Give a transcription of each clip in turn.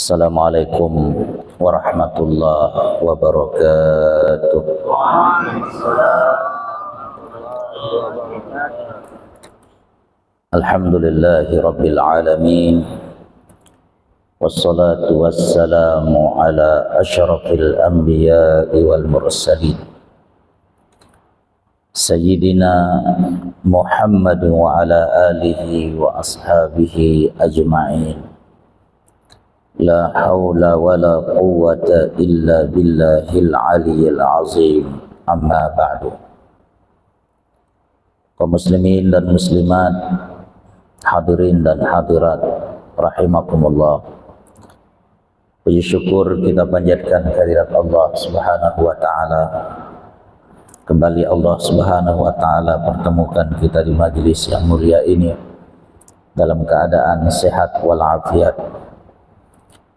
Assalamualaikum warahmatullahi wabarakatuh. Alhamdulillahi rabbil alamin. Wassalatu wassalamu ala asyrafil anbiya'i wal mursalin Sayyidina Muhammad wa ala alihi wa ashabihi ajma'in. La haula wa la quwwata illa billahil aliyyil azim. Amma ba'du. Kaum muslimin dan muslimat, hadirin dan hadirat rahimakumullah. Puji syukur kita panjatkan kehadirat Allah Subhanahu wa taala. Kembali Allah Subhanahu wa taala pertemukan kita di majelis yang mulia ini dalam keadaan sehat walafiat.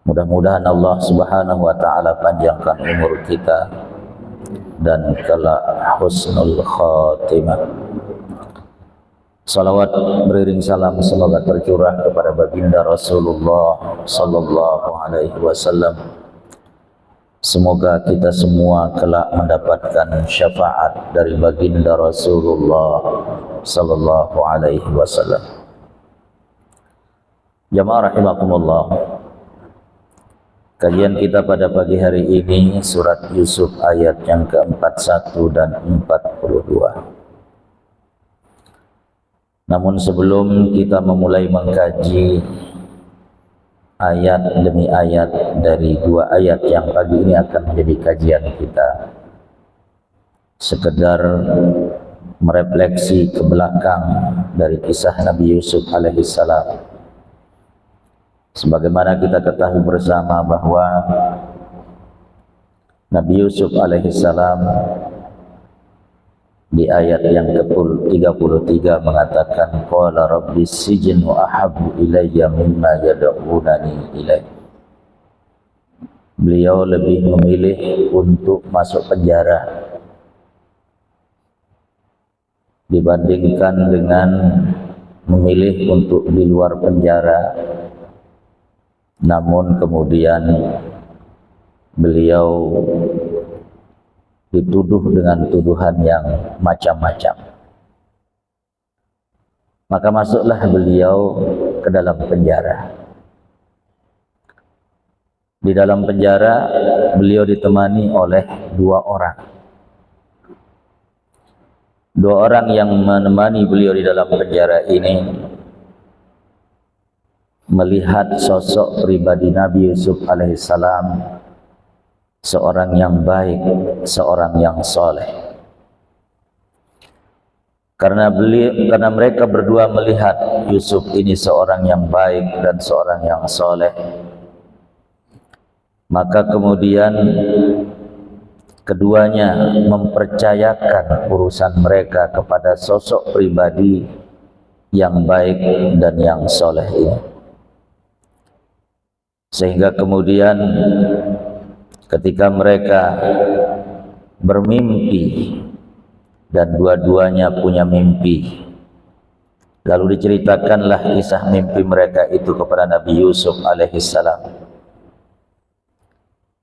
Mudah-mudahan Allah Subhanahu wa taala panjangkan umur kita dan kelak husnul khatimah. Salawat beriring salam semoga tercurah kepada baginda Rasulullah sallallahu alaihi wasallam. Semoga kita semua kelak mendapatkan syafaat dari baginda Rasulullah sallallahu alaihi wasallam. Jamaah rahimakumullah. Kajian kita pada pagi hari ini surat Yusuf ayat yang ke-41 dan 42. Namun sebelum kita memulai mengkaji ayat demi ayat dari dua ayat yang pagi ini akan menjadi kajian kita, sekedar merefleksi ke belakang dari kisah Nabi Yusuf alaihissalam. Sebagaimana kita ketahui bersama bahwa Nabi Yusuf alaihissalam di ayat yang ke-33 mengatakan qala rabbis sijnu ahabbu ilayya mimma yad'unani ilaih. Beliau lebih memilih untuk masuk penjara dibandingkan dengan memilih untuk di luar penjara. Namun kemudian beliau dituduh dengan tuduhan yang macam-macam. Maka masuklah beliau ke dalam penjara. Di dalam penjara beliau ditemani oleh dua orang. Dua orang yang menemani beliau di dalam penjara ini melihat sosok pribadi Nabi Yusuf alaihissalam, seorang yang baik, seorang yang soleh. Karena mereka berdua melihat Yusuf ini seorang yang baik dan seorang yang soleh, maka kemudian keduanya mempercayakan urusan mereka kepada sosok pribadi yang baik dan yang soleh ini. Sehingga kemudian ketika mereka bermimpi dan dua-duanya punya mimpi, lalu diceritakanlah kisah mimpi mereka itu kepada Nabi Yusuf alaihissalam.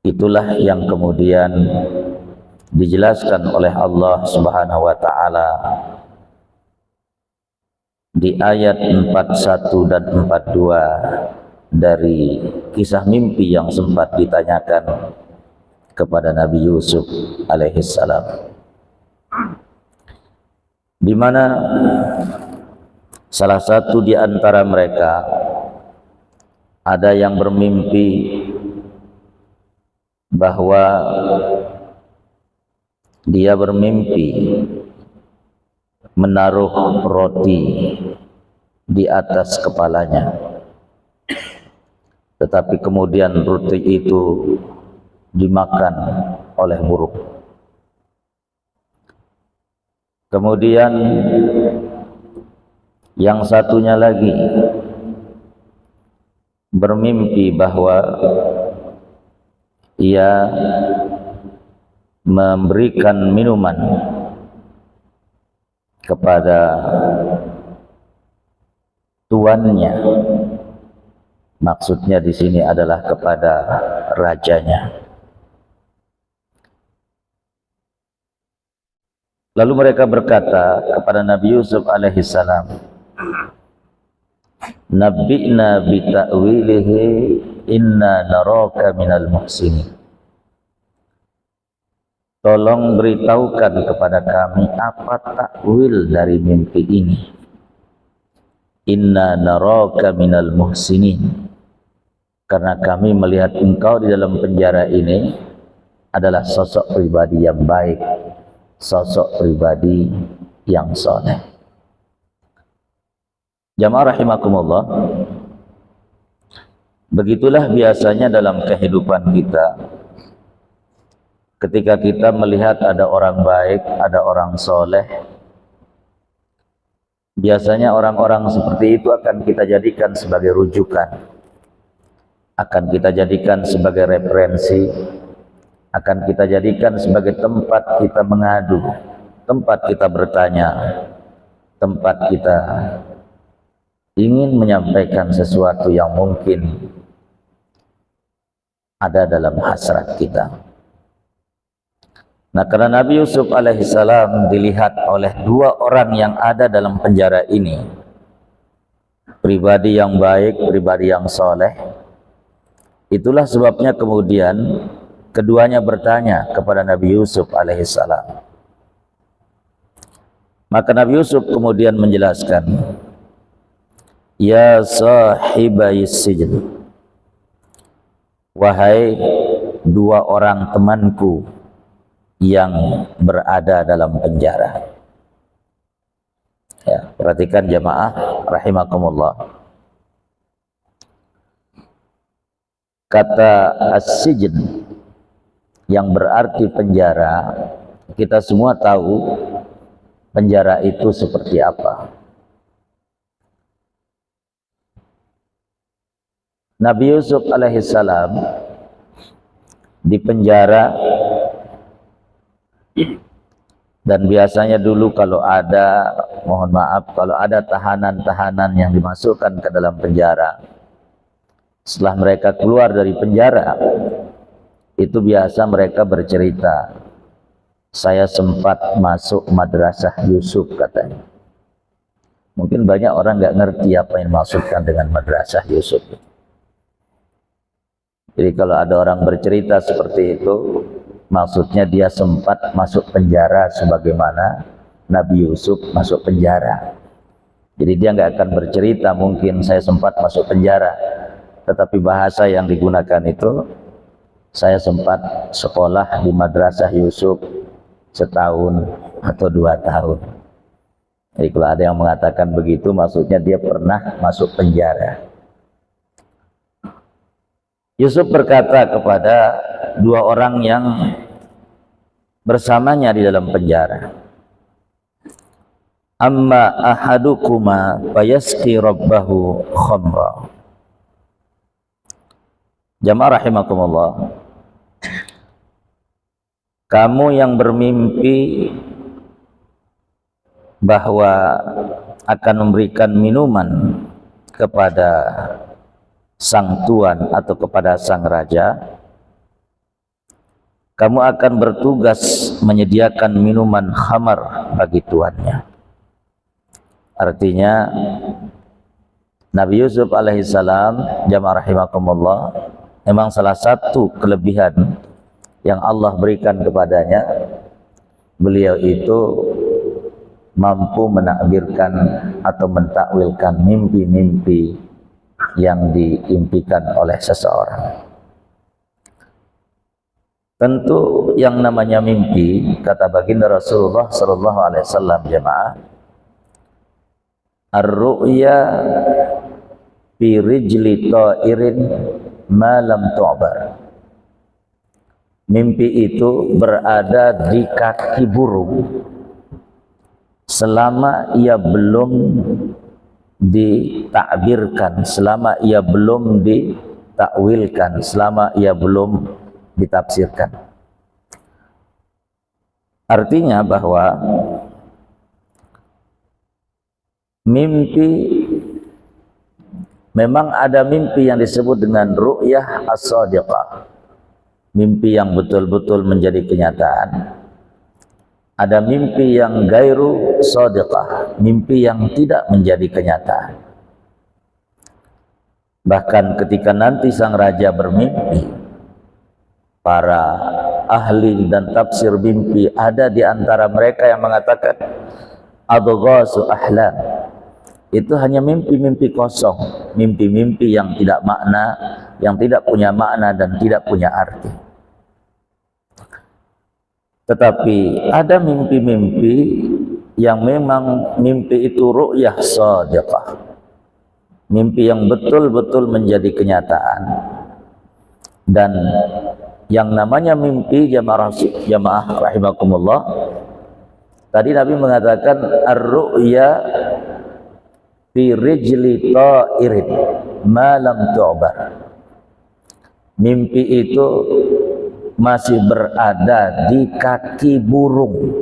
Itulah yang kemudian dijelaskan oleh Allah Subhanahu wa taala di ayat 41 dan 42 dari kisah mimpi yang sempat ditanyakan kepada Nabi Yusuf alaihissalam, di mana salah satu di antara mereka ada yang bermimpi bahwa dia bermimpi menaruh roti di atas kepalanya, tetapi kemudian roti itu dimakan oleh burung. Kemudian yang satunya lagi bermimpi bahwa ia memberikan minuman kepada tuannya Maksudnya di sini adalah kepada rajanya. Lalu mereka berkata kepada Nabi Yusuf alaihissalam, "Nabbi'na bi ta'wilihi inna naraka minal muhsinin." Tolong beritahukan kepada kami apa takwil dari mimpi ini. Inna naraka minal muhsinin. Karena kami melihat engkau di dalam penjara ini adalah sosok pribadi yang baik, sosok pribadi yang soleh. Jamaah rahimakumullah, begitulah biasanya dalam kehidupan kita. Ketika kita melihat ada orang baik, ada orang soleh, biasanya orang-orang seperti itu akan kita jadikan sebagai rujukan, akan kita jadikan sebagai referensi, akan kita jadikan sebagai tempat kita mengadu, tempat kita bertanya, tempat kita ingin menyampaikan sesuatu yang mungkin ada dalam hasrat kita. Nah, karena Nabi Yusuf alaihissalam dilihat oleh dua orang yang ada dalam penjara ini, pribadi yang baik, pribadi yang soleh, itulah sebabnya kemudian keduanya bertanya kepada Nabi Yusuf alaihissalam. Maka Nabi Yusuf kemudian menjelaskan, "Ya sahibai sijn, wahai dua orang temanku yang berada dalam penjara." Ya, perhatikan jamaah rahimakumullah. Kata as-sijn yang berarti penjara, kita semua tahu penjara itu seperti apa. Nabi Yusuf alaihissalam di penjara, dan biasanya dulu kalau ada, mohon maaf, kalau ada tahanan-tahanan yang dimasukkan ke dalam penjara, setelah mereka keluar dari penjara, itu biasa mereka bercerita, "Saya sempat masuk madrasah Yusuf," katanya. Mungkin banyak orang nggak ngerti apa yang dimaksudkan dengan madrasah Yusuf. Jadi kalau ada orang bercerita seperti itu, maksudnya dia sempat masuk penjara sebagaimana Nabi Yusuf masuk penjara. Jadi dia nggak akan bercerita mungkin saya sempat masuk penjara, tetapi bahasa yang digunakan itu, saya sempat sekolah di madrasah Yusuf setahun atau 2 tahun. Jadi kalau ada yang mengatakan begitu, maksudnya dia pernah masuk penjara. Yusuf berkata kepada dua orang yang bersamanya di dalam penjara, "Amma ahadukuma fayasqi rabbahu khamra." Jamaah rahimakumullah, kamu yang bermimpi bahwa akan memberikan minuman kepada sang tuan atau kepada sang raja, kamu akan bertugas menyediakan minuman khamar bagi tuannya. Artinya Nabi Yusuf alaihissalam, jamaah rahimakumullah, memang salah satu kelebihan yang Allah berikan kepadanya, beliau itu mampu menakbirkan atau mentakwilkan mimpi-mimpi yang diimpikan oleh seseorang. Tentu yang namanya mimpi, kata baginda Rasulullah sallallahu alaihi wasallam, jemaah, ar-ru'ya fi rijli ta'irin ma lam tu'bar. Mimpi itu berada di kaki burung selama ia belum ditakbirkan, selama ia belum ditakwilkan, selama ia belum ditafsirkan. Artinya bahwa mimpi memang ada mimpi yang disebut dengan ru'yah as-sadiqah, mimpi yang betul-betul menjadi kenyataan. Ada mimpi yang gairu sadiqah, mimpi yang tidak menjadi kenyataan. Bahkan ketika nanti sang raja bermimpi, para ahli dan tafsir mimpi ada di antara mereka yang mengatakan adghasu ahlam, itu hanya mimpi-mimpi kosong, mimpi-mimpi yang tidak makna, yang tidak punya makna dan tidak punya arti. Tetapi ada mimpi-mimpi yang memang mimpi itu ru'yah shadiqah, mimpi yang betul-betul menjadi kenyataan. Dan yang namanya mimpi, jamaah rahimakumullah, tadi Nabi mengatakan ar-ru'ya fi rijli ta'irin ma lam tu'bar, mimpi itu masih berada di kaki burung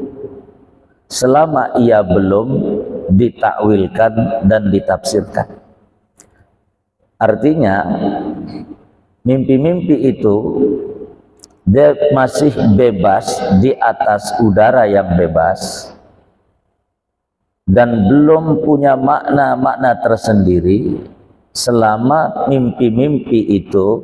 selama ia belum ditakwilkan dan ditafsirkan. Artinya mimpi-mimpi itu dia masih bebas di atas udara yang bebas dan belum punya makna-makna tersendiri selama mimpi-mimpi itu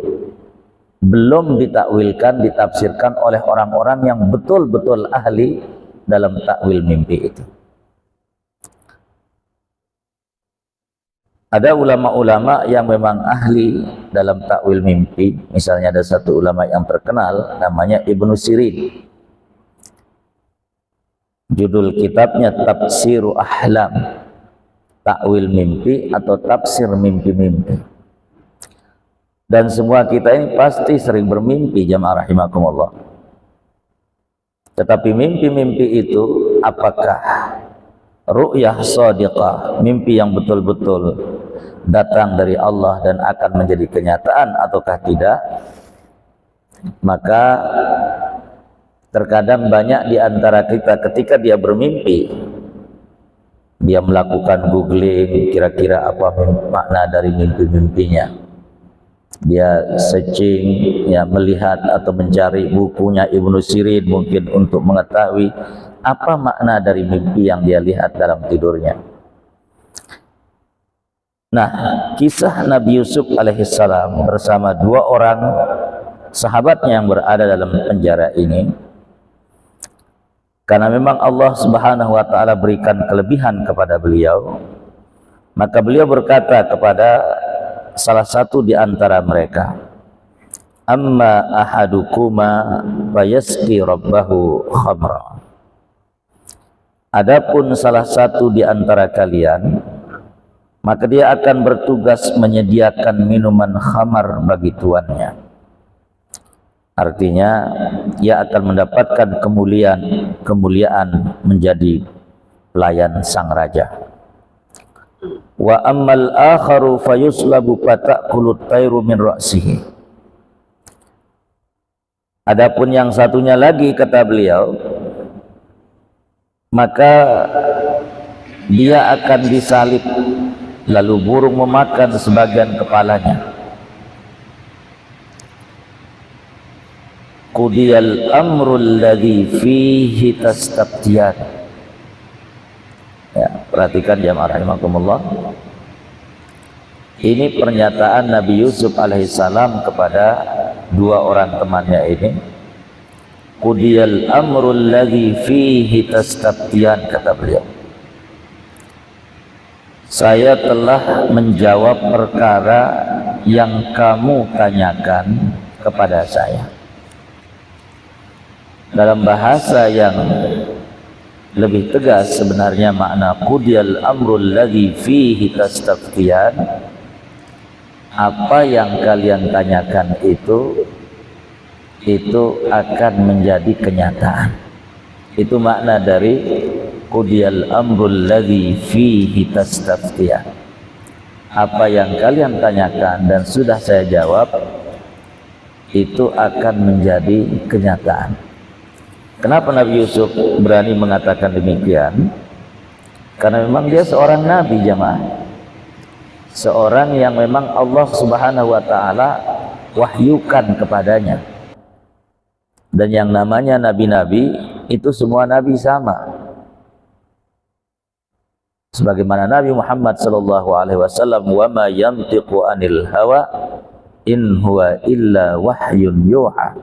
belum ditakwilkan, ditafsirkan oleh orang-orang yang betul-betul ahli dalam takwil mimpi itu. Ada ulama-ulama yang memang ahli dalam takwil mimpi. Misalnya ada satu ulama yang terkenal namanya Ibnu Sirin. Judul kitabnya Tafsiru Ahlam, takwil mimpi atau tafsir mimpi-mimpi. Dan semua kita ini pasti sering bermimpi, jamaah rahimakumullah. Tetapi mimpi-mimpi itu apakah ru'yah shadiqah, mimpi yang betul-betul datang dari Allah dan akan menjadi kenyataan ataukah tidak? Maka terkadang banyak di antara kita ketika dia bermimpi, dia melakukan googling kira-kira apa makna dari mimpi-mimpinya. Dia searching, ya, melihat atau mencari bukunya Ibnu Sirin mungkin untuk mengetahui apa makna dari mimpi yang dia lihat dalam tidurnya. Nah, kisah Nabi Yusuf alaihissalam bersama dua orang sahabatnya yang berada dalam penjara ini, karena memang Allah Subhanahu wa taala berikan kelebihan kepada beliau, maka beliau berkata kepada salah satu di antara mereka, amma ahadukuma fayasqi rabbahu khamra, adapun salah satu di antara kalian, maka dia akan bertugas menyediakan minuman khamar bagi tuannya. Artinya ia akan mendapatkan kemuliaan menjadi pelayan sang raja. Wa ammal akharu fayuslabu fata'kulut tayru min ra'sihi, adapun yang satunya lagi, kata beliau, maka dia akan disalib lalu burung memakan sebagian kepalanya. Qudiyal amrul ladzi fihi tastabtiyan. Ya, perhatikan jamaah rahimakumullah. Ini pernyataan Nabi Yusuf alaihissalam kepada dua orang temannya ini. Qudiyal amrul ladzi fihi tastabtiyan, kata beliau, saya telah menjawab perkara yang kamu tanyakan kepada saya. Dalam bahasa yang lebih tegas sebenarnya makna qudiyal amrul ladzi fihi tastabtiyan, apa yang kalian tanyakan itu akan menjadi kenyataan. Itu makna dari qudiyal amrul ladzi fihi tastabtiyan. Apa yang kalian tanyakan dan sudah saya jawab itu akan menjadi kenyataan. Kenapa Nabi Yusuf berani mengatakan demikian? Karena memang dia seorang nabi, jamaah. seorang yang memang Allah Subhanahu wa taala wahyukan kepadanya. Dan yang namanya nabi-nabi itu semua nabi sama. Sebagaimana Nabi Muhammad sallallahu alaihi wasallam, wa ma yantiqu anil hawa in huwa illa wahyun yuha.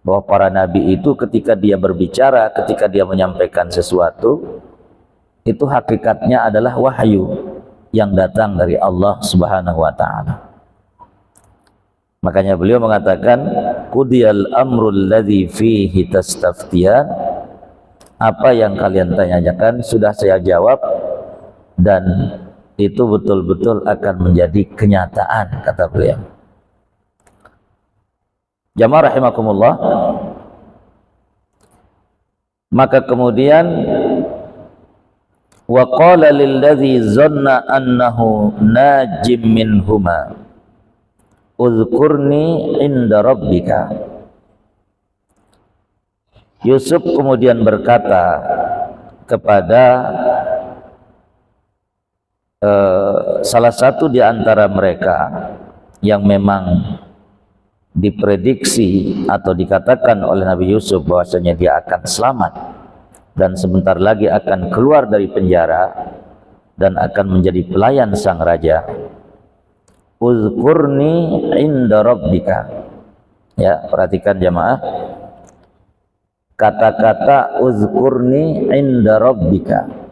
Bahwa para nabi itu ketika dia berbicara, ketika dia menyampaikan sesuatu, itu hakikatnya adalah wahyu yang datang dari Allah Subhanahu wa taala. Makanya beliau mengatakan, qudiyal amrul ladzi fihi tastaftiyan, apa yang kalian tanyakan sudah saya jawab, dan itu betul-betul akan menjadi kenyataan, kata beliau. Jamaah rahimakumullah. Maka kemudian wa qala lilladzi zanna annahu najim minhuma uzkurni inda rabbika. Yusuf kemudian berkata kepada salah satu di antara mereka yang memang diprediksi atau dikatakan oleh Nabi Yusuf bahwasanya dia akan selamat dan sebentar lagi akan keluar dari penjara dan akan menjadi pelayan sang raja. Uzkurni inda rabbika. Ya, perhatikan jamaah. Kata-kata uzkurni inda rabbika.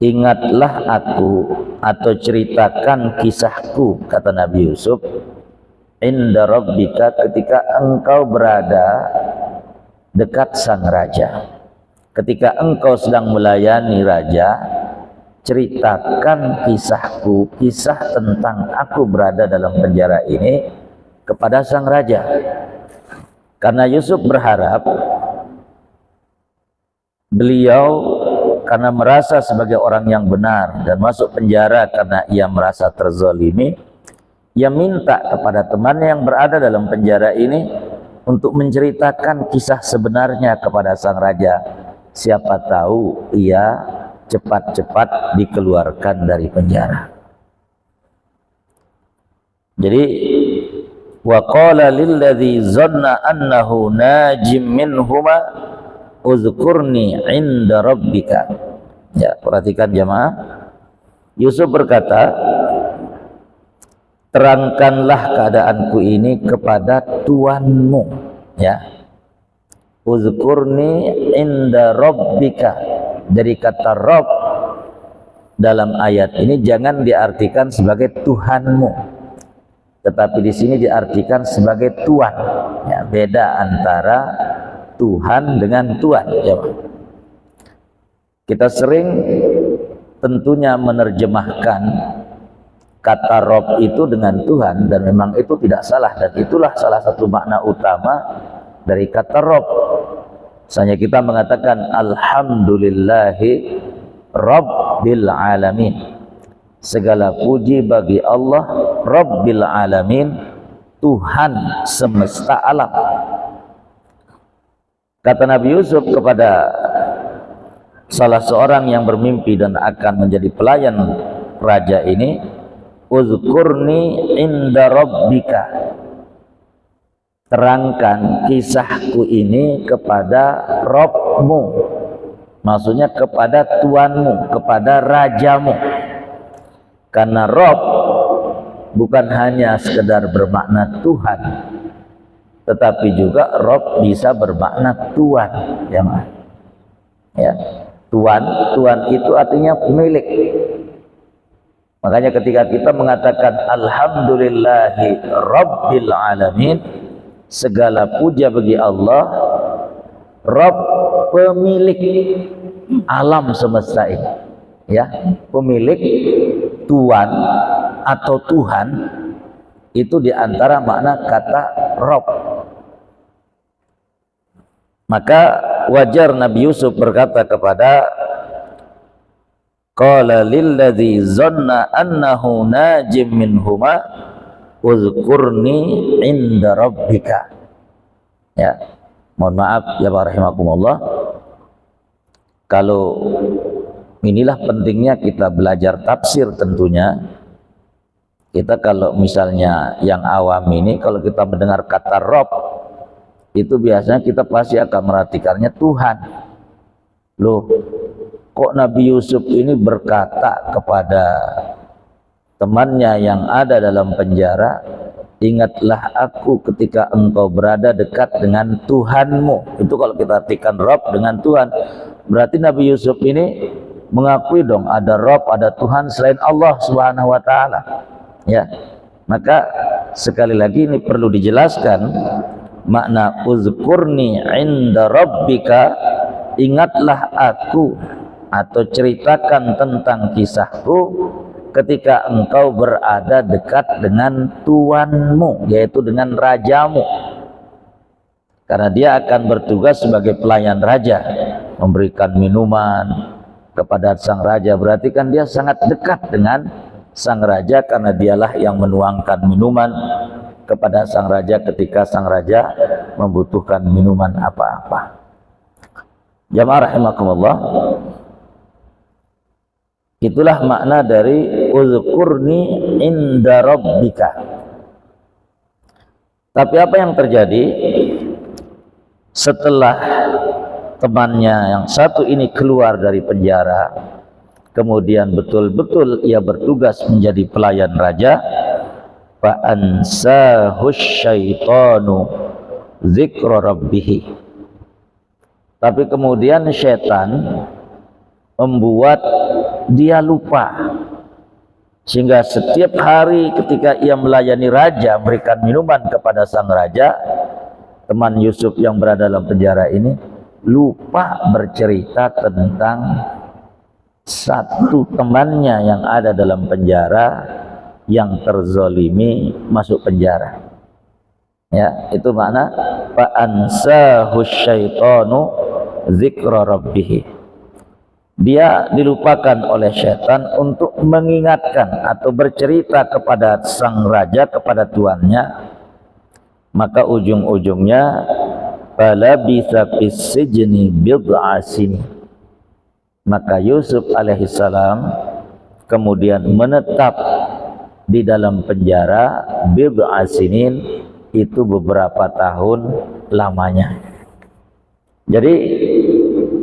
Ingatlah aku atau ceritakan kisahku, kata Nabi Yusuf, inda rabbika, ketika engkau berada dekat sang raja, ketika engkau sedang melayani raja, ceritakan kisahku, kisah tentang aku berada dalam penjara ini kepada sang raja. Karena Yusuf berharap beliau karena merasa sebagai orang yang benar dan masuk penjara karena ia merasa terzalimi, ia minta kepada temannya yang berada dalam penjara ini untuk menceritakan kisah sebenarnya kepada sang raja. Siapa tahu ia cepat-cepat dikeluarkan dari penjara. Jadi wa qala lilladzi zanna annahu najim minhuma uzkurni inda rabbika. Ya, perhatikan jamaah. Yusuf berkata, terangkanlah keadaanku ini kepada tuanmu, ya. Uzkurni inda rabbika. Dari kata Rabb dalam ayat ini jangan diartikan sebagai Tuhanmu, tetapi di sini diartikan sebagai Tuan. Ya, beda antara Tuhan dengan Tuan. Ya. Kita sering tentunya menerjemahkan kata Rob itu dengan Tuhan, dan memang itu tidak salah, dan itulah salah satu makna utama dari kata Rob. Misalnya kita mengatakan alhamdulillahi rabbil alamin, segala puji bagi Allah rabbil alamin, Tuhan semesta alam. Kata Nabi Yusuf kepada salah seorang yang bermimpi dan akan menjadi pelayan raja ini, uzkurni inda rabbika, terangkan kisahku ini kepada Rabbmu, maksudnya kepada Tuanmu, kepada Rajamu. Karena Rabb bukan hanya sekedar bermakna Tuhan, tetapi juga Rabb bisa bermakna Tuan. Ya, Tuan itu artinya pemilik. Makanya ketika kita mengatakan alhamdulillahi rabbil alamin, segala puja bagi Allah, Rabb, pemilik alam semesta ini, ya, pemilik, Tuan atau Tuhan, itu diantara makna kata Rabb. Maka wajar Nabi Yusuf berkata kepada qala lilladzi zanna annahu najim minhuma uzkurni inda rabbika. Ya, mohon maaf ya rahimakumullah, kalau Inilah pentingnya kita belajar tafsir tentunya. Kita kalau misalnya yang awam ini, kalau kita mendengar kata Rob, itu biasanya kita pasti akan merhatikannya Tuhan. Loh, kok Nabi Yusuf ini berkata kepada temannya yang ada dalam penjara, ingatlah aku ketika engkau berada dekat dengan Tuhanmu. Itu kalau kita artikan Rob dengan Tuhan, berarti Nabi Yusuf ini mengakui dong ada Rob, ada Tuhan selain Allah Subhanahu wa Ta'ala. Ya, maka sekali lagi ini perlu dijelaskan makna uzkurni inda rabbika, ingatlah aku atau ceritakan tentang kisahku ketika engkau berada dekat dengan Tuanmu, yaitu dengan rajamu, karena dia akan bertugas sebagai pelayan raja, memberikan minuman kepada sang raja. Berarti kan dia sangat dekat dengan sang raja, karena dialah yang menuangkan minuman kepada sang raja ketika sang raja membutuhkan minuman apa-apa. Jamaah rahimakumullah, itulah makna dari uzkurni inda rabbika. Tapi apa yang terjadi setelah temannya yang satu ini keluar dari penjara, kemudian betul-betul ia bertugas menjadi pelayan raja, fa ansahus syaitanu dzikra rabbih. Tapi kemudian setan membuat dia lupa, sehingga setiap hari ketika ia melayani raja, memberikan minuman kepada sang raja, teman Yusuf yang berada dalam penjara ini lupa bercerita tentang satu temannya yang ada dalam penjara, yang terzolimi masuk penjara. Ya, itu makna fa ansahu syaitanu dzikra rabbih. Dia dilupakan oleh syaitan untuk mengingatkan atau bercerita kepada sang raja, kepada tuannya. Maka ujung-ujungnya falabitha fis sijni bid'a sinin. Maka Yusuf alaihissalam kemudian menetap di dalam penjara bid'a sinin, itu beberapa tahun lamanya. Jadi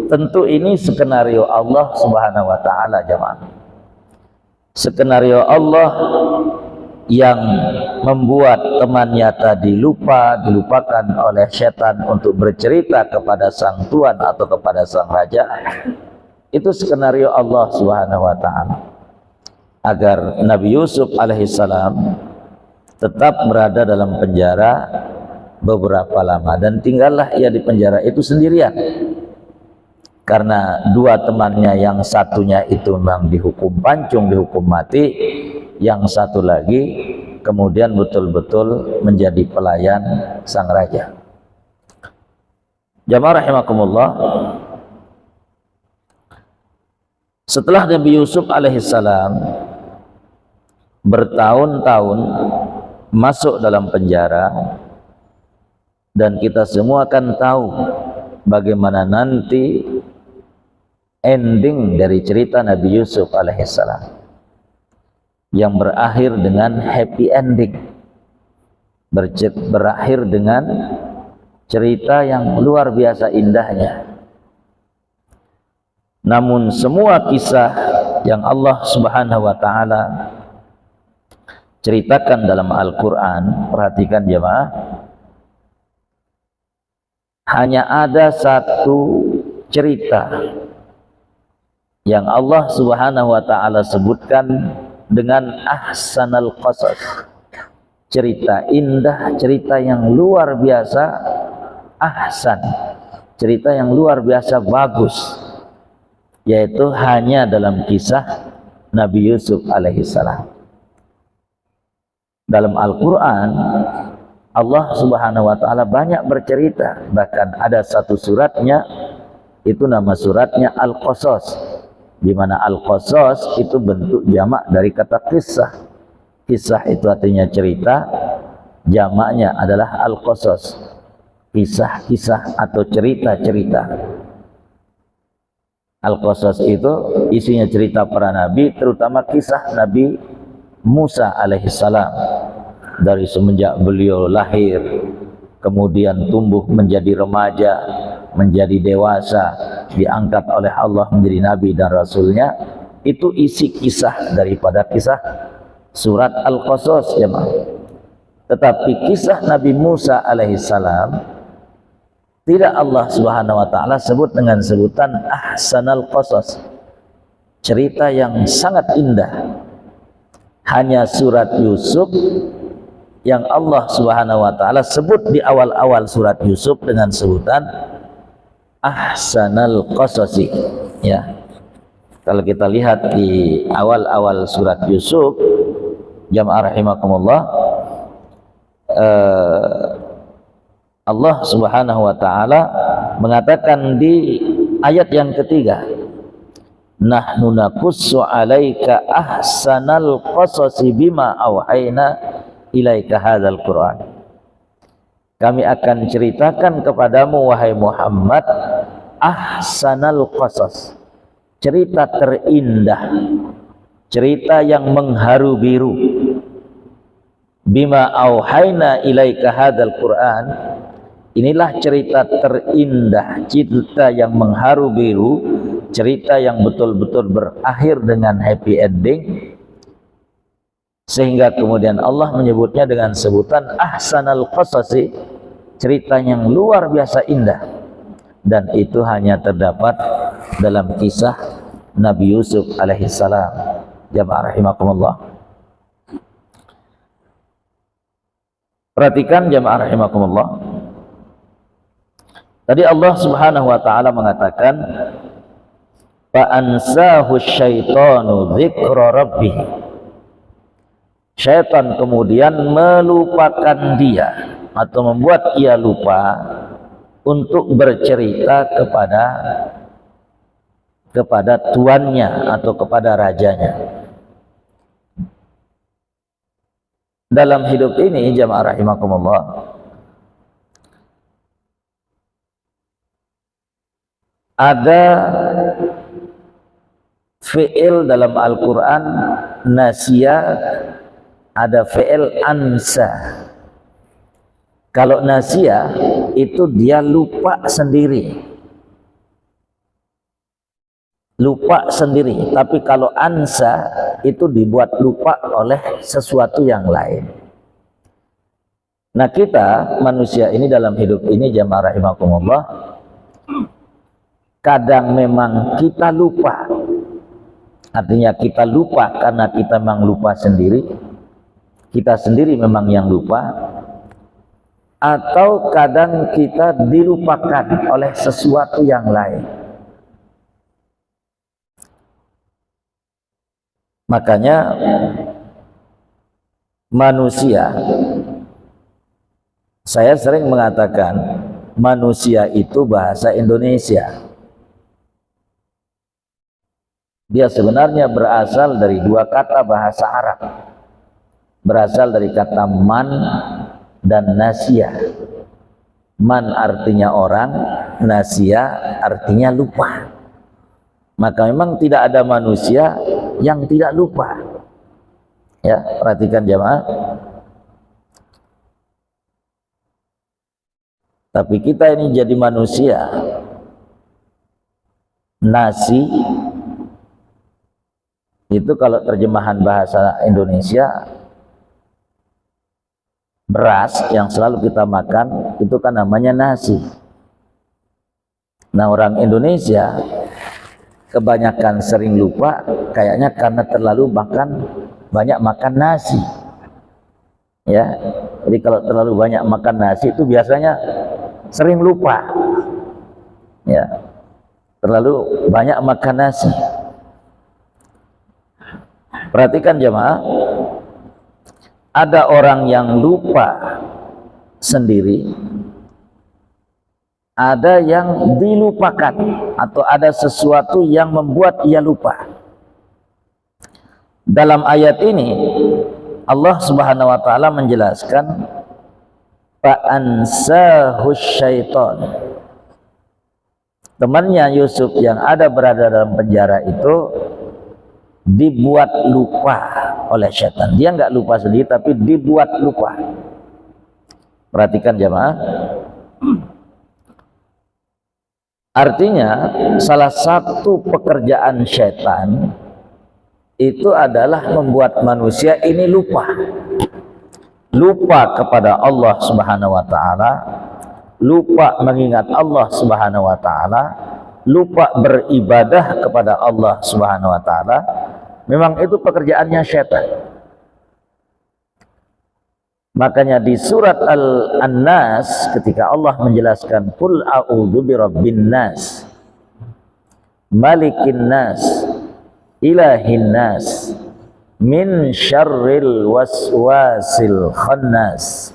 tentu ini skenario Allah Subhanahu wa Ta'ala, jemaah. Skenario Allah yang membuat temannya tadi dilupakan oleh setan untuk bercerita kepada sang tuan atau kepada sang raja. Itu skenario Allah Subhanahu wa Ta'ala agar Nabi Yusuf alaihissalam tetap berada dalam penjara beberapa lama, dan tinggallah ia di penjara itu sendirian, karena dua temannya yang satunya itu memang dihukum pancung, dihukum mati, yang satu lagi kemudian betul-betul menjadi pelayan sang raja. Jamaah rahimakumullah, setelah Nabi Yusuf alaihissalam bertahun-tahun masuk dalam penjara, dan kita semua akan tahu bagaimana nanti ending dari cerita Nabi Yusuf alaihissalam yang berakhir dengan happy ending, berakhir dengan cerita yang luar biasa indahnya. Namun semua kisah yang Allah Subhanahu wa Ta'ala ceritakan dalam Al-Quran, perhatikan jemaah, hanya ada satu cerita yang Allah Subhanahu wa Ta'ala sebutkan dengan ahsanal qasas, cerita indah, cerita yang luar biasa ahsan, cerita yang luar biasa bagus, yaitu hanya dalam kisah Nabi Yusuf alaihissalam. Dalam Al-Quran Allah Subhanahu wa Ta'ala banyak bercerita, bahkan ada satu suratnya itu nama suratnya Al-Qasas, di mana Al-Qasas itu bentuk jamak dari kata kisah. Kisah itu artinya cerita, jamaknya adalah Al-Qasas, kisah-kisah atau cerita-cerita. Al-Qasas itu isinya cerita para nabi, terutama kisah Nabi Musa alaihissalam, dari semenjak beliau lahir, kemudian tumbuh menjadi remaja, menjadi dewasa, diangkat oleh Allah menjadi nabi dan rasulnya. Itu isi kisah daripada kisah surat Al-Qasas ya. Tetapi kisah Nabi Musa alaihissalam tidak Allah Subhanahu wa taala sebut dengan sebutan ahsanal qasas, cerita yang sangat indah. Hanya surat Yusuf yang Allah Subhanahu wa taala sebut di awal-awal surat Yusuf dengan sebutan ahsanal qasasi ya. Kalau kita lihat di awal-awal surat Yusuf, jamaah rahimakumullah, Allah Subhanahu wa taala mengatakan di ayat yang ketiga, nahnu naqussu 'alaika ahsanal qasasi bima auhayna ilaika hadzal Qur'an. Kami akan ceritakan kepadamu wahai Muhammad ahsanal qasas, cerita terindah, cerita yang mengharu biru. Bima auhayna ilaika hadzal Qur'an, inilah cerita terindah, cerita yang mengharu biru, cerita yang betul-betul berakhir dengan happy ending, sehingga kemudian Allah menyebutnya dengan sebutan ahsanal qasasi, cerita yang luar biasa indah. Dan itu hanya terdapat dalam kisah Nabi Yusuf alaihissalam. Jamaah rahimakumullah, perhatikan jamaah rahimakumullah. Tadi Allah Subhanahu wa taala mengatakan fa ansahu syaitanu dzikra rabbih. Syaitan kemudian melupakan dia atau membuat ia lupa untuk bercerita kepada tuannya atau kepada rajanya. Dalam hidup ini jamaah rahimakumullah, ada fi'il dalam Al-Quran nasya, ada fi'il ansa. Kalau nasya itu dia lupa sendiri, tapi kalau ansa itu dibuat lupa oleh sesuatu yang lain. Nah, kita manusia ini dalam hidup ini jamaah rahimakumullah, kadang memang kita lupa, artinya kita lupa karena kita memang lupa sendiri, kita sendiri memang yang lupa, atau kadang kita dilupakan oleh sesuatu yang lain. Makanya manusia, saya sering mengatakan manusia itu bahasa Indonesia. Dia sebenarnya berasal dari dua kata bahasa Arab, berasal dari kata man dan nasya. Man artinya orang, nasya artinya lupa. Maka memang tidak ada manusia yang tidak lupa. Ya, perhatikan jamaah. Tapi kita ini jadi manusia nasi itu kalau terjemahan bahasa Indonesia, beras yang selalu kita makan itu kan namanya nasi. Nah, orang Indonesia kebanyakan sering lupa, kayaknya karena terlalu banyak makan nasi. Ya, jadi kalau terlalu banyak makan nasi itu biasanya sering lupa. Ya, terlalu banyak makan nasi. Perhatikan jemaah, ada orang yang lupa sendiri, ada yang dilupakan, atau ada sesuatu yang membuat ia lupa. Dalam ayat ini Allah Subhanahu wa taala menjelaskan fa ansahu syaitan. temannya Yusuf yang berada dalam penjara itu dibuat lupa oleh setan. Dia nggak lupa sendiri, tapi dibuat lupa. Perhatikan jemaah. Artinya salah satu pekerjaan setan itu adalah membuat manusia ini lupa kepada Allah Subhanahu wa taala, lupa mengingat Allah Subhanahu wa taala, lupa beribadah kepada Allah Subhanahu wa taala. Memang itu pekerjaannya setan. Makanya di surat An-Nas ketika Allah menjelaskan qul a'udzu birabbin nas malikin nas ilahin nas min syarril waswasil khannas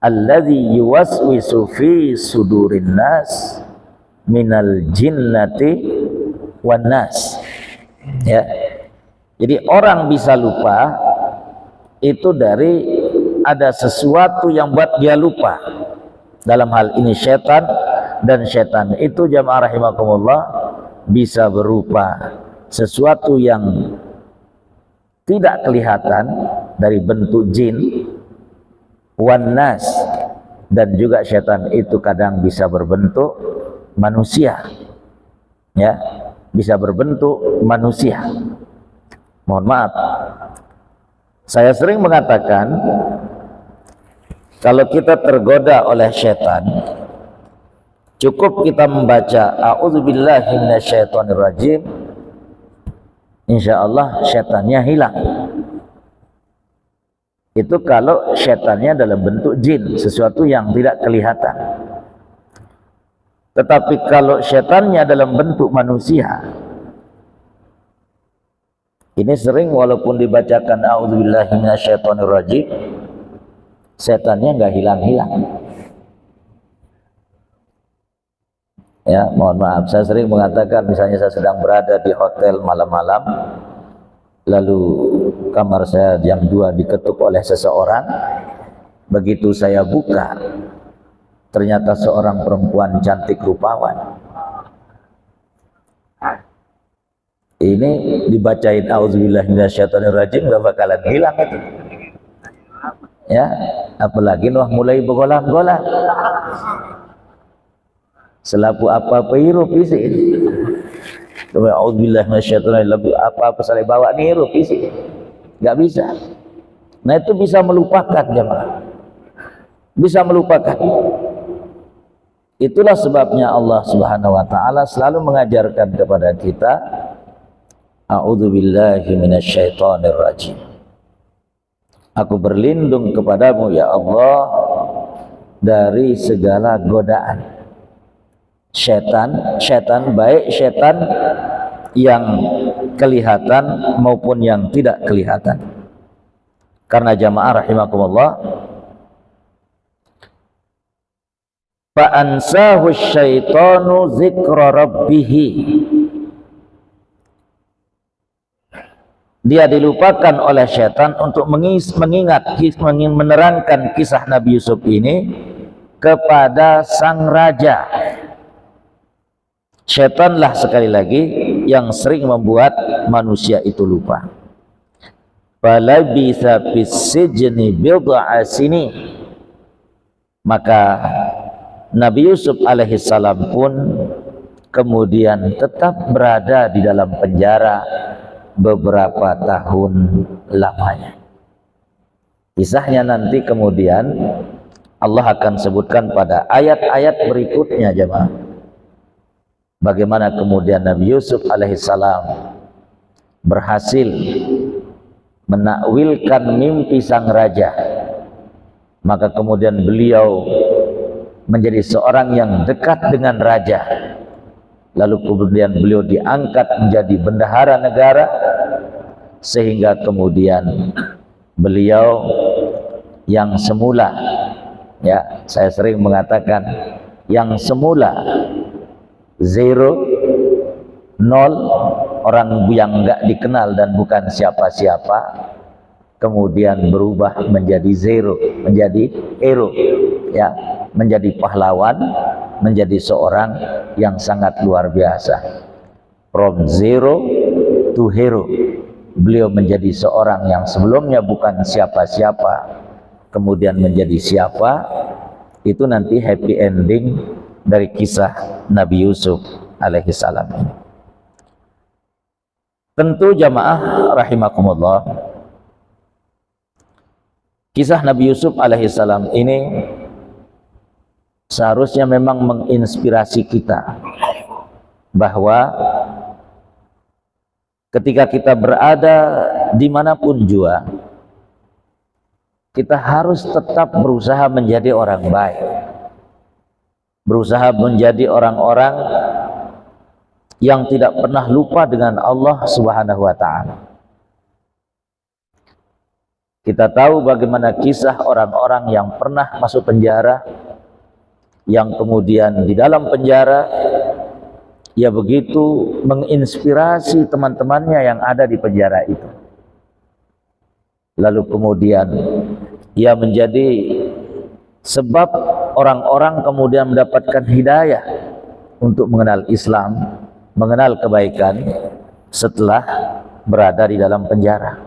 alladzi yuwaswisu fi sudurin nas minal jinnati wan nas. Ya. Jadi orang bisa lupa itu dari ada sesuatu yang buat dia lupa. Dalam hal ini setan, dan setan itu jamaah rahimakumullah bisa berupa sesuatu yang tidak kelihatan dari bentuk jin, wanas, dan juga setan itu kadang bisa berbentuk manusia. Ya, bisa berbentuk manusia. Mohon maaf, saya sering mengatakan kalau kita tergoda oleh setan, cukup kita membaca a'udzubillahi minasyaitonirrajim, insyaallah setannya hilang. Itu kalau setannya dalam bentuk jin, sesuatu yang tidak kelihatan. Tetapi kalau setannya dalam bentuk manusia, ini sering walaupun dibacakan a'udzubillahi minasyaitonirrajim, setannya nggak hilang-hilang. Ya, mohon maaf, saya sering mengatakan misalnya saya sedang berada di hotel malam-malam, lalu kamar saya jam 2 diketuk oleh seseorang. Begitu saya buka, ternyata seorang perempuan cantik rupawan. Ini dibacain auzubillahi minasyaitonirrajim nggak bakalan hilang itu. Ya, apalagi wah mulai bergolam-golam. Selaku apa-apa hirup isi. Auzubillahi minasyaitonirrajim, apa-apa saya bawa nih hirup isi. Enggak bisa. Nah, itu bisa melupakan jemaah. Bisa melupakan. Itulah sebabnya Allah Subhanahu wa taala selalu mengajarkan kepada kita a'udzubillahi minasyaitonirrajim. Aku berlindung kepadamu ya Allah dari segala godaan setan baik setan yang kelihatan maupun yang tidak kelihatan. Karena jamaah rahimakumullah, fa ansahu syaitanu dzikra rabbih, dia dilupakan oleh setan untuk mengingat, menerangkan kisah Nabi Yusuf ini kepada sang raja. Setanlah sekali lagi yang sering membuat manusia itu lupa. Falabitha fis sijni bid'a sini, maka Nabi Yusuf alaihissalam pun kemudian tetap berada di dalam penjara beberapa tahun lamanya. Kisahnya nanti kemudian Allah akan sebutkan pada ayat-ayat berikutnya jemaah. Bagaimana kemudian Nabi Yusuf alaihissalam berhasil menakwilkan mimpi sang raja. Maka kemudian beliau menjadi seorang yang dekat dengan raja. Lalu kemudian beliau diangkat menjadi bendahara negara, sehingga kemudian beliau yang semula, ya saya sering mengatakan, yang semula 0, 0, orang yang enggak dikenal dan bukan siapa-siapa, kemudian berubah menjadi 0, menjadi hero, ya, menjadi pahlawan, menjadi seorang yang sangat luar biasa. From zero to hero. Beliau menjadi seorang yang sebelumnya bukan siapa-siapa, kemudian menjadi siapa. Itu nanti happy ending dari kisah Nabi Yusuf alaihissalam ini. Tentu jamaah rahimakumullah, kisah Nabi Yusuf alaihissalam ini seharusnya memang menginspirasi kita bahwa ketika kita berada dimanapun jua, kita harus tetap berusaha menjadi orang baik, berusaha menjadi orang-orang yang tidak pernah lupa dengan Allah Subhanahu wa Ta'ala. Kita tahu bagaimana kisah orang-orang yang pernah masuk penjara, yang kemudian di dalam penjara ia begitu menginspirasi teman-temannya yang ada di penjara itu. Lalu kemudian ia menjadi sebab orang-orang kemudian mendapatkan hidayah untuk mengenal Islam, mengenal kebaikan setelah berada di dalam penjara.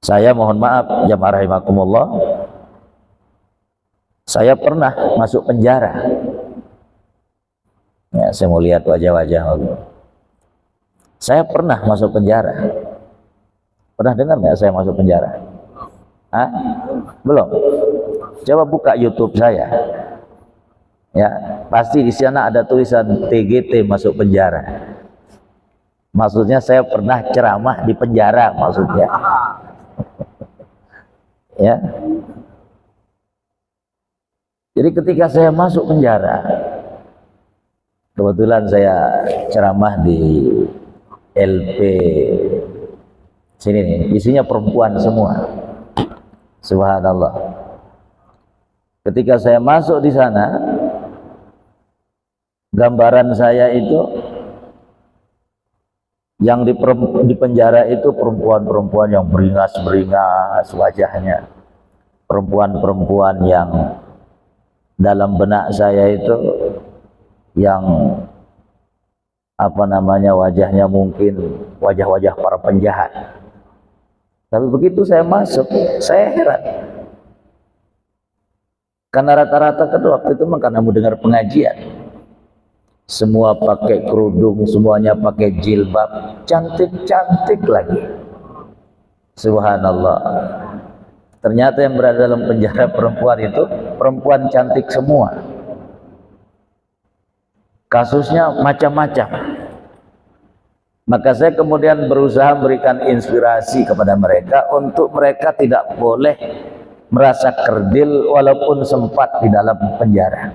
Saya mohon maaf jamaah rahimakumullah, saya pernah masuk penjara. Ya, saya mau lihat wajah-wajah. Saya pernah masuk penjara. Pernah dengar nggak saya masuk penjara? Hah? Belum? Coba buka YouTube saya. Ya, pasti di sana ada tulisan TGT masuk penjara. Maksudnya saya pernah ceramah di penjara maksudnya. Ya. Jadi ketika saya masuk penjara, kebetulan saya ceramah di LP sini nih, isinya perempuan semua. Subhanallah. Ketika saya masuk di sana, gambaran saya itu yang di penjara itu perempuan-perempuan yang beringas-beringas wajahnya, perempuan-perempuan yang dalam benak saya itu yang apa namanya, wajahnya mungkin wajah-wajah para penjahat. Tapi begitu saya masuk, saya heran. Karena rata-rata kan waktu itu karena mau dengar pengajian, semua pakai kerudung, semuanya pakai jilbab, cantik-cantik lagi. Subhanallah. Ternyata yang berada dalam penjara perempuan itu perempuan cantik semua. Kasusnya macam-macam. Maka saya kemudian berusaha memberikan inspirasi kepada mereka untuk mereka tidak boleh merasa kerdil walaupun sempat di dalam penjara.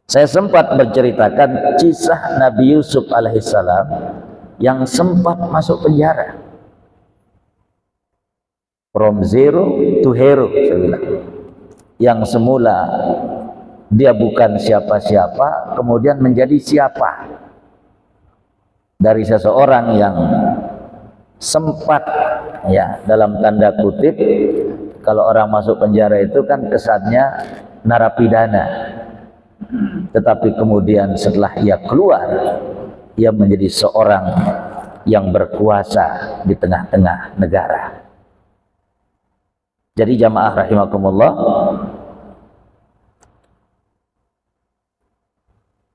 Saya sempat menceritakan kisah Nabi Yusuf alaihissalam yang sempat masuk penjara. From zero to hero, saya bilang. Yang semula dia bukan siapa-siapa, kemudian menjadi siapa. Dari seseorang yang sempat, ya dalam tanda kutip, kalau orang masuk penjara itu kan kesannya narapidana. Tetapi kemudian setelah ia keluar, ia menjadi seorang yang berkuasa di tengah-tengah negara. Jadi jamaah rahimakumullah,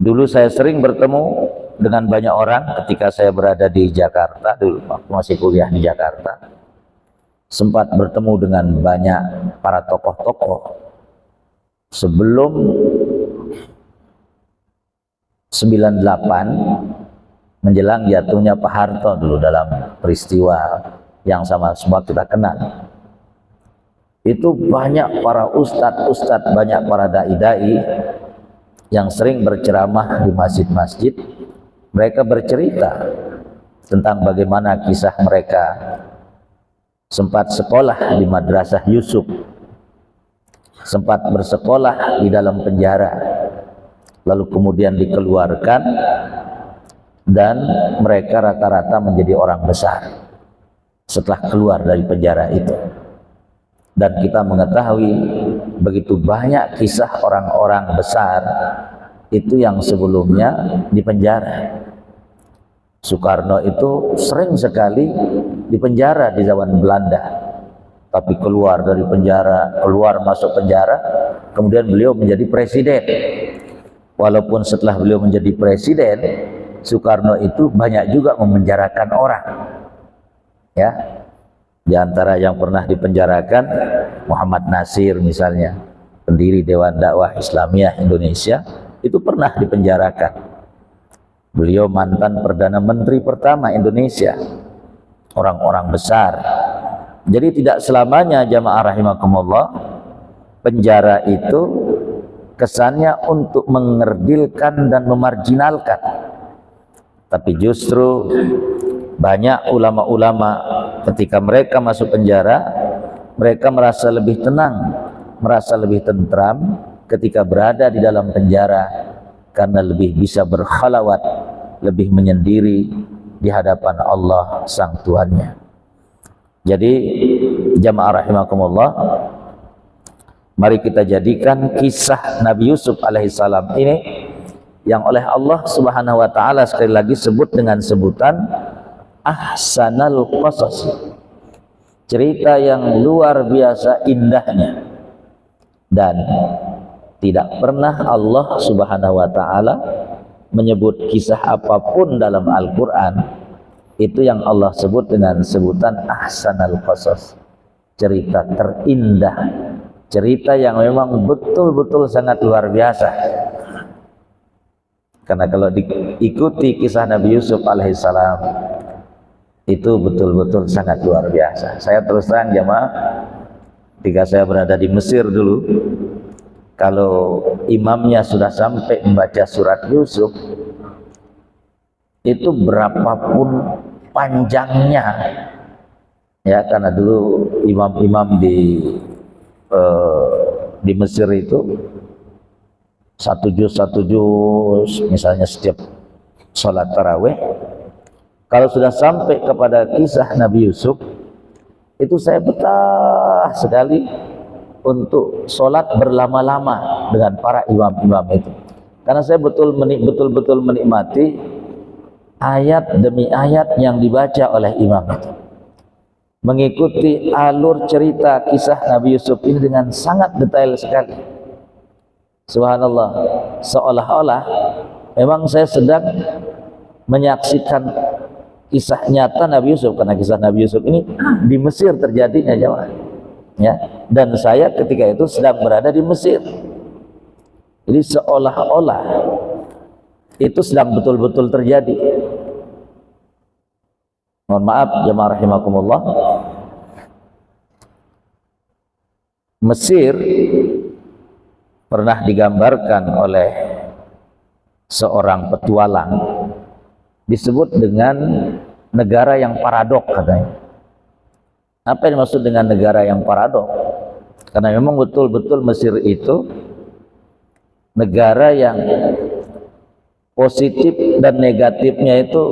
dulu saya sering bertemu dengan banyak orang ketika saya berada di Jakarta, dulu waktu masih kuliah di Jakarta. Sempat bertemu dengan banyak para tokoh-tokoh sebelum 98, menjelang jatuhnya Pak Harto dulu dalam peristiwa yang sama semua kita kenal. Itu banyak para ustadz-ustadz, banyak para dai-dai yang sering berceramah di masjid-masjid. Mereka bercerita tentang bagaimana kisah mereka sempat sekolah di Madrasah Yusuf, sempat bersekolah di dalam penjara, lalu kemudian dikeluarkan, dan mereka rata-rata menjadi orang besar setelah keluar dari penjara itu. Dan kita mengetahui begitu banyak kisah orang-orang besar itu yang sebelumnya dipenjara. Soekarno itu sering sekali dipenjara di zaman Belanda, tapi keluar dari penjara, keluar masuk penjara, kemudian beliau menjadi presiden. Walaupun setelah beliau menjadi presiden, Soekarno itu banyak juga memenjarakan orang. Ya, di antara yang pernah dipenjarakan Muhammad Nasir misalnya, pendiri Dewan Dakwah Islamiyah Indonesia, itu pernah dipenjarakan. Beliau mantan Perdana Menteri pertama Indonesia, orang-orang besar. Jadi tidak selamanya jamaah rahimakumullah penjara itu kesannya untuk mengerdilkan dan memarginalkan, tapi justru banyak ulama-ulama ketika mereka masuk penjara, mereka merasa lebih tenang, merasa lebih tentram ketika berada di dalam penjara, karena lebih bisa berkhalawat, lebih menyendiri di hadapan Allah sang Tuhannya. Jadi jamaah rahimakumullah, mari kita jadikan kisah Nabi Yusuf alaihissalam ini yang oleh Allah subhanahu wa ta'ala sekali lagi sebut dengan sebutan ahsanal qasas, cerita yang luar biasa indahnya. Dan tidak pernah Allah subhanahu wa ta'ala menyebut kisah apapun dalam Al-Quran itu yang Allah sebut dengan sebutan ahsanal qasas, cerita terindah, cerita yang memang betul-betul sangat luar biasa. Karena kalau diikuti kisah Nabi Yusuf alaihissalam itu betul-betul sangat luar biasa. Saya terus terang jamaah, ketika saya berada di Mesir dulu, kalau imamnya sudah sampai membaca surat Yusuf, itu berapapun panjangnya, ya, karena dulu imam-imam di Mesir itu satu juz misalnya setiap sholat tarawih. Kalau sudah sampai kepada kisah Nabi Yusuf, itu saya betah sekali untuk sholat berlama-lama dengan para imam-imam itu, karena saya betul-betul menikmati ayat demi ayat yang dibaca oleh imam itu, mengikuti alur cerita kisah Nabi Yusuf ini dengan sangat detail sekali. Subhanallah, seolah-olah memang saya sedang menyaksikan kisah nyata Nabi Yusuf, karena kisah Nabi Yusuf ini di Mesir terjadinya jemaah, ya, dan saya ketika itu sedang berada di Mesir. Jadi seolah-olah itu sedang betul-betul terjadi. Mohon maaf jemaah rahimakumullah, Mesir pernah digambarkan oleh seorang petualang, disebut dengan negara yang paradok katanya. Apa yang dimaksud dengan negara yang paradok? Karena memang betul-betul Mesir itu negara yang positif dan negatifnya itu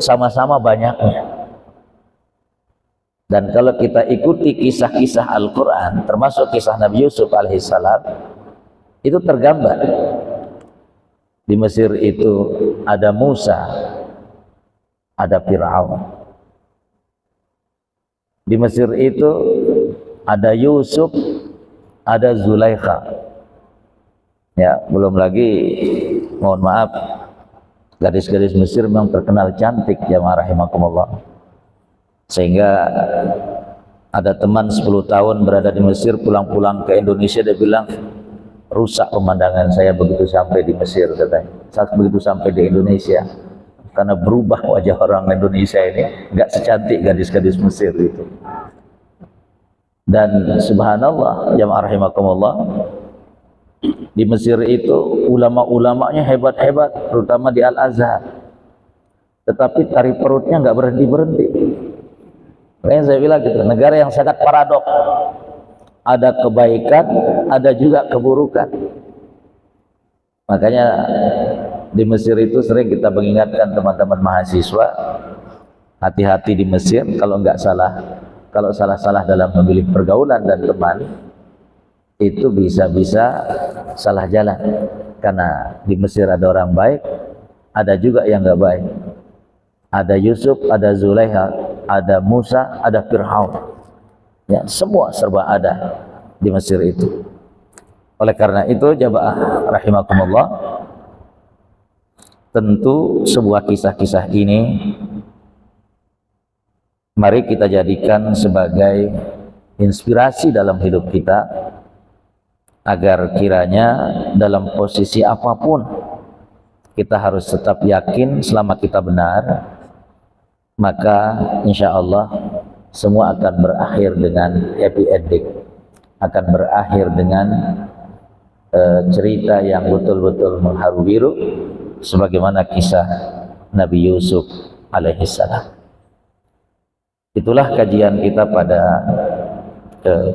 sama-sama banyaknya. Dan kalau kita ikuti kisah-kisah Al-Quran, termasuk kisah Nabi Yusuf alaihissalam, itu tergambar. Di Mesir itu ada Musa, ada Fir'aun. Di Mesir itu ada Yusuf, ada Zulaikha. Ya, belum lagi, mohon maaf, gadis-gadis Mesir memang terkenal cantik jamaah rahimakumullah. Sehingga ada teman 10 tahun berada di Mesir, pulang-pulang ke Indonesia, dia bilang rusak pemandangan saya begitu sampai di Mesir katanya. Saat begitu sampai di Indonesia, karena berubah wajah orang Indonesia ini, nggak secantik gadis-gadis Mesir itu. Dan subhanallah jamaah rahimakumullah, di Mesir itu ulama-ulamanya hebat-hebat, terutama di Al-Azhar, tetapi tari perutnya nggak berhenti-berhenti. Makanya saya bilang gitu, negara yang sangat paradok, ada kebaikan, ada juga keburukan. Makanya di Mesir itu sering kita mengingatkan teman-teman mahasiswa, hati-hati di Mesir kalau nggak salah, kalau salah-salah dalam memilih pergaulan dan teman, itu bisa-bisa salah jalan, karena di Mesir ada orang baik, ada juga yang nggak baik. Ada Yusuf, ada Zulaiha, ada Musa, ada Fir'aun. Ya, semua serba ada di Mesir itu. Oleh karena itu, jamaah rahimakumullah, tentu sebuah kisah-kisah ini mari kita jadikan sebagai inspirasi dalam hidup kita, agar kiranya dalam posisi apapun kita harus tetap yakin selama kita benar, maka insya Allah semua akan berakhir dengan happy ending, akan berakhir dengan cerita yang betul-betul mengharu biru, sebagaimana kisah Nabi Yusuf alaihissalam. Itulah kajian kita pada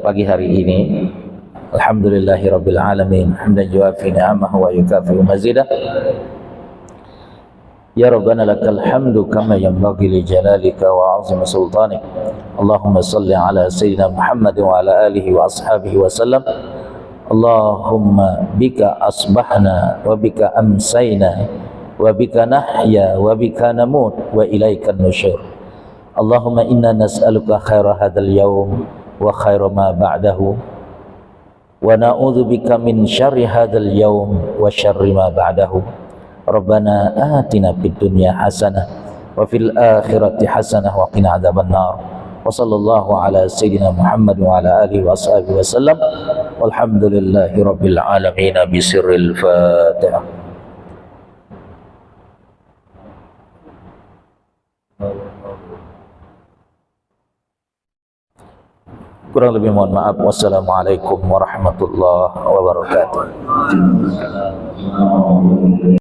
pagi hari ini. Alhamdulillahirabbil alamin, hamdan yuafi ni'amahu wa yukafi'u mazidah. Ya Rabbana lakal hamdu kama yanbaghi li jalalika wa 'azimi sultanik. Allahumma salli ala sayyidina Muhammad wa ala alihi wa ashabihi wa sallam. Allahumma bika asbahna wa bika amsayna wa bika nahya wa bika namut wa ilaikan nusyur. Allahumma inna nas'aluka khaira hadzal yawm wa khaira ma ba'dahu, wa na'udzu bika min syarri hadzal yawm wa syarri ma ba'dahu. Rabbana atina fid dunya hasanah wa fil akhirati hasanah wa qina adzabannar. Wa sallallahu ala sayyidina Muhammad wa ala alihi wa ashabihi wa sallam. Walhamdulillahi rabbil alamin bi sirril Fatihah. Kurang lebih mohon maaf. Wassalamualaikum warahmatullahi wabarakatuh.